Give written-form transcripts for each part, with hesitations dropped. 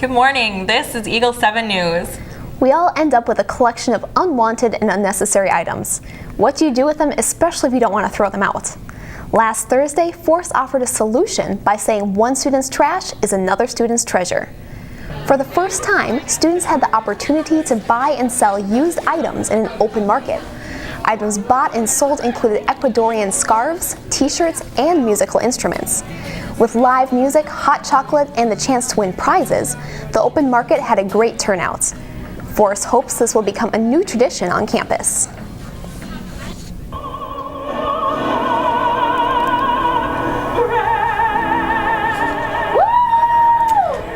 Good morning. This is Eagle 7 News. We all end up with a collection of unwanted and unnecessary items. What do you do with them, especially if you don't want to throw them out? Last Thursday, Force offered a solution by saying one student's trash is another student's treasure. For the first time, students had the opportunity to buy and sell used items in an open market. Items bought and sold included Ecuadorian scarves, t-shirts, and musical instruments. With live music, hot chocolate, and the chance to win prizes, the open market had a great turnout. Force hopes this will become a new tradition on campus.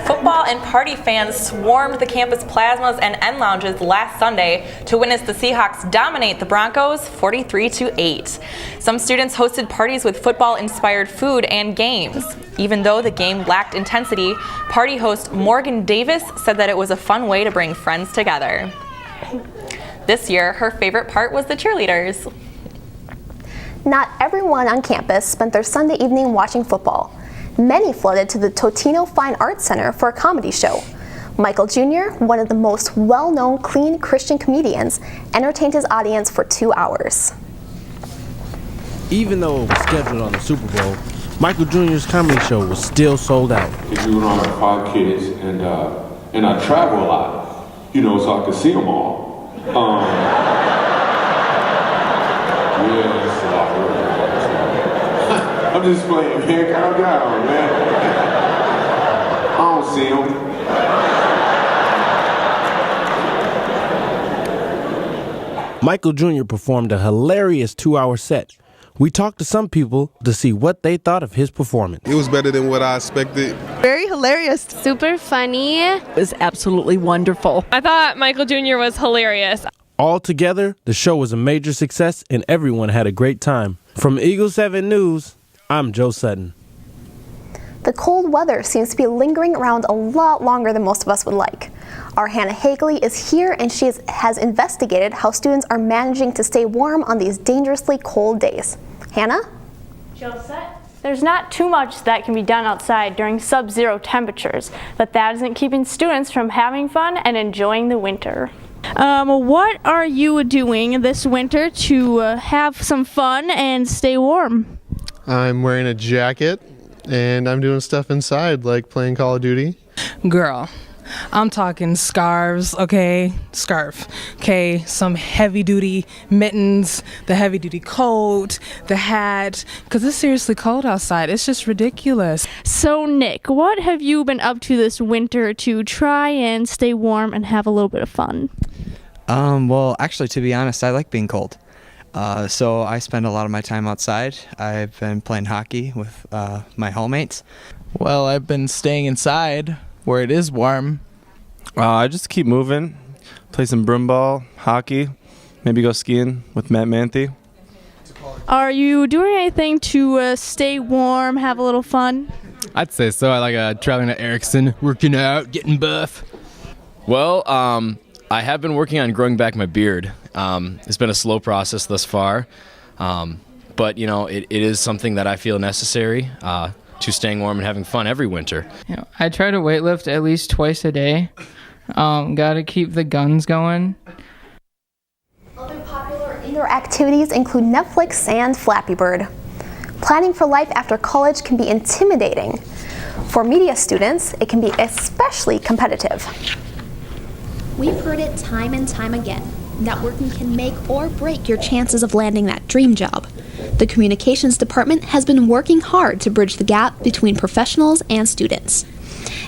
Football and party fans swarmed the campus plasmas and end lounges last Sunday to witness the Seahawks dominate the Broncos 43-8. Some students hosted parties with football-inspired food and games. Even though the game lacked intensity, party host Morgan Davis said that it was a fun way to bring friends together. This year, her favorite part was the cheerleaders. Not everyone on campus spent their Sunday evening watching football. Many flooded to the Totino Fine Arts Center for a comedy show. Michael Jr., one of the most well-known clean Christian comedians, entertained his audience for 2 hours. Even though it was scheduled on the Super Bowl, Michael Jr.'s comedy show was still sold out. It's doing all the 5 kids, and I travel a lot, so I can see them all. Yeah, it's a lot of work. I'm just playing, man. Calm down, man. I don't see him. Michael Jr. performed a hilarious 2-hour set. We talked to some people to see what they thought of his performance. It was better than what I expected. Very hilarious. Super funny. It was absolutely wonderful. I thought Michael Jr. was hilarious. Altogether, the show was a major success and everyone had a great time. From Eagle 7 News, I'm Joe Sutton. The cold weather seems to be lingering around a lot longer than most of us would like. Our Hannah Hagley is here and she has investigated how students are managing to stay warm on these dangerously cold days. Hannah? Josette? There's not too much that can be done outside during sub-zero temperatures, but that isn't keeping students from having fun and enjoying the winter. What are you doing this winter to have some fun and stay warm? I'm wearing a jacket and I'm doing stuff inside like playing Call of Duty. Girl, I'm talking scarves, okay? Scarf, okay? Some heavy-duty mittens, the heavy-duty coat, the hat, because it's seriously cold outside. It's just ridiculous. So, Nick, what have you been up to this winter to try and stay warm and have a little bit of fun? Well, actually, to be honest, I like being cold. So I spend a lot of my time outside. I've been playing hockey with my hallmates. Well, I've been staying inside where it is warm. I just keep moving, play some broom ball, hockey, maybe go skiing with Matt Manthe. Are you doing anything to stay warm, have a little fun? I'd say so. I like traveling to Erickson, working out, getting buff. Well, I have been working on growing back my beard. It's been a slow process thus far, but it is something that I feel necessary to staying warm and having fun every winter. I try to weightlift at least twice a day. Gotta keep the guns going. Other popular indoor activities include Netflix and Flappy Bird. Planning for life after college can be intimidating. For media students, it can be especially competitive. We've heard it time and time again. Networking can make or break your chances of landing that dream job. The communications department has been working hard to bridge the gap between professionals and students.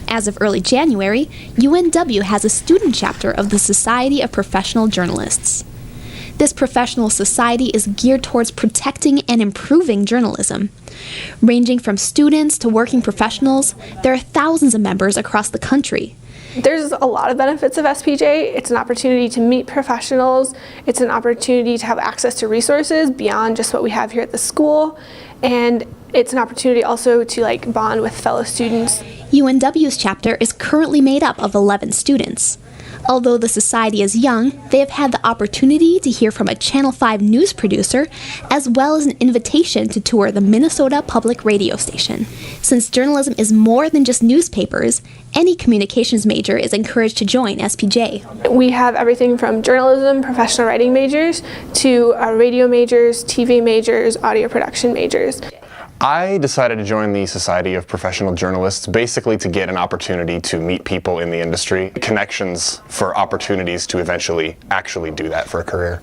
As of early January, UNW has a student chapter of the Society of Professional Journalists. This professional society is geared towards protecting and improving journalism. Ranging from students to working professionals, there are thousands of members across the country. There's a lot of benefits of SPJ. It's an opportunity to meet professionals. It's an opportunity to have access to resources beyond just what we have here at the school. And it's an opportunity also to bond with fellow students. UNW's chapter is currently made up of 11 students. Although the society is young, they have had the opportunity to hear from a Channel 5 news producer, as well as an invitation to tour the Minnesota Public Radio station. Since journalism is more than just newspapers, any communications major is encouraged to join SPJ. We have everything from journalism, professional writing majors, to radio majors, TV majors, audio production majors. I decided to join the Society of Professional Journalists basically to get an opportunity to meet people in the industry, connections for opportunities to eventually actually do that for a career.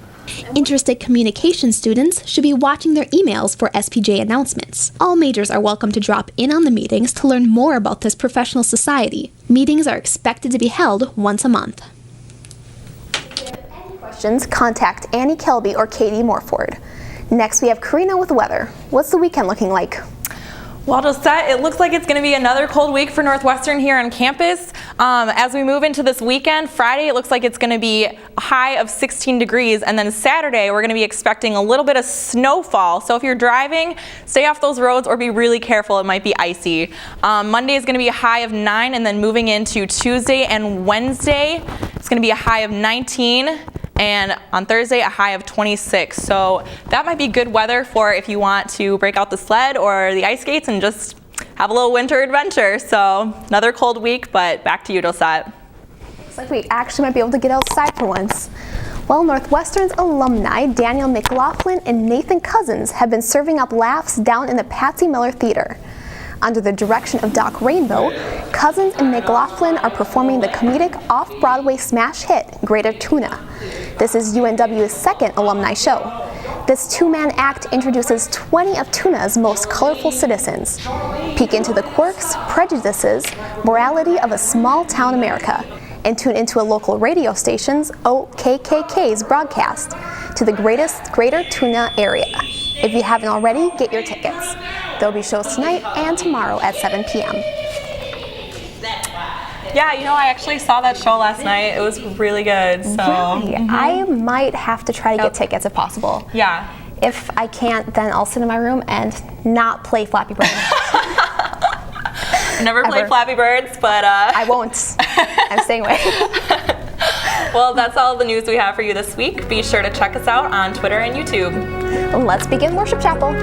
Interested communication students should be watching their emails for SPJ announcements. All majors are welcome to drop in on the meetings to learn more about this professional society. Meetings are expected to be held once a month. Questions, contact Annie Kelby or Katie Morford. Next, we have Karina with weather. What's the weekend looking like? Well, Josette, it looks like it's going to be another cold week for Northwestern here on campus. As we move into this weekend, Friday, it looks like it's going to be a high of 16 degrees, and then Saturday, we're going to be expecting a little bit of snowfall. So if you're driving, stay off those roads or be really careful. It might be icy. Monday is going to be a high of 9, and then moving into Tuesday and Wednesday, it's going to be a high of 19. And on Thursday, a high of 26. So that might be good weather for if you want to break out the sled or the ice skates and just have a little winter adventure. So another cold week, but back to you, Josette. Looks like we actually might be able to get outside for once. Well, Northwestern's alumni Daniel McLaughlin and Nathan Cousins have been serving up laughs down in the Patsy Miller Theater. Under the direction of Doc Rainbow, Cousins and McLaughlin are performing the comedic off-Broadway smash hit, Greater Tuna. This is UNW's second alumni show. This two-man act introduces 20 of Tuna's most colorful citizens. Peek into the quirks, prejudices, morality of a small-town America, and tune into a local radio station's OKKK's broadcast to the Greater Tuna area. If you haven't already, get your tickets. There'll be shows tonight and tomorrow at 7 p.m. Yeah, you know, I actually saw that show last night. It was really good. So Really? I might have to try to get tickets if possible. Yeah. If I can't, then I'll sit in my room and not play Flappy Bird. Never played Flappy Birds, but I won't. I'm staying away. Well, that's all the news we have for you this week. Be sure to check us out on Twitter and YouTube. Let's begin Worship Chapel.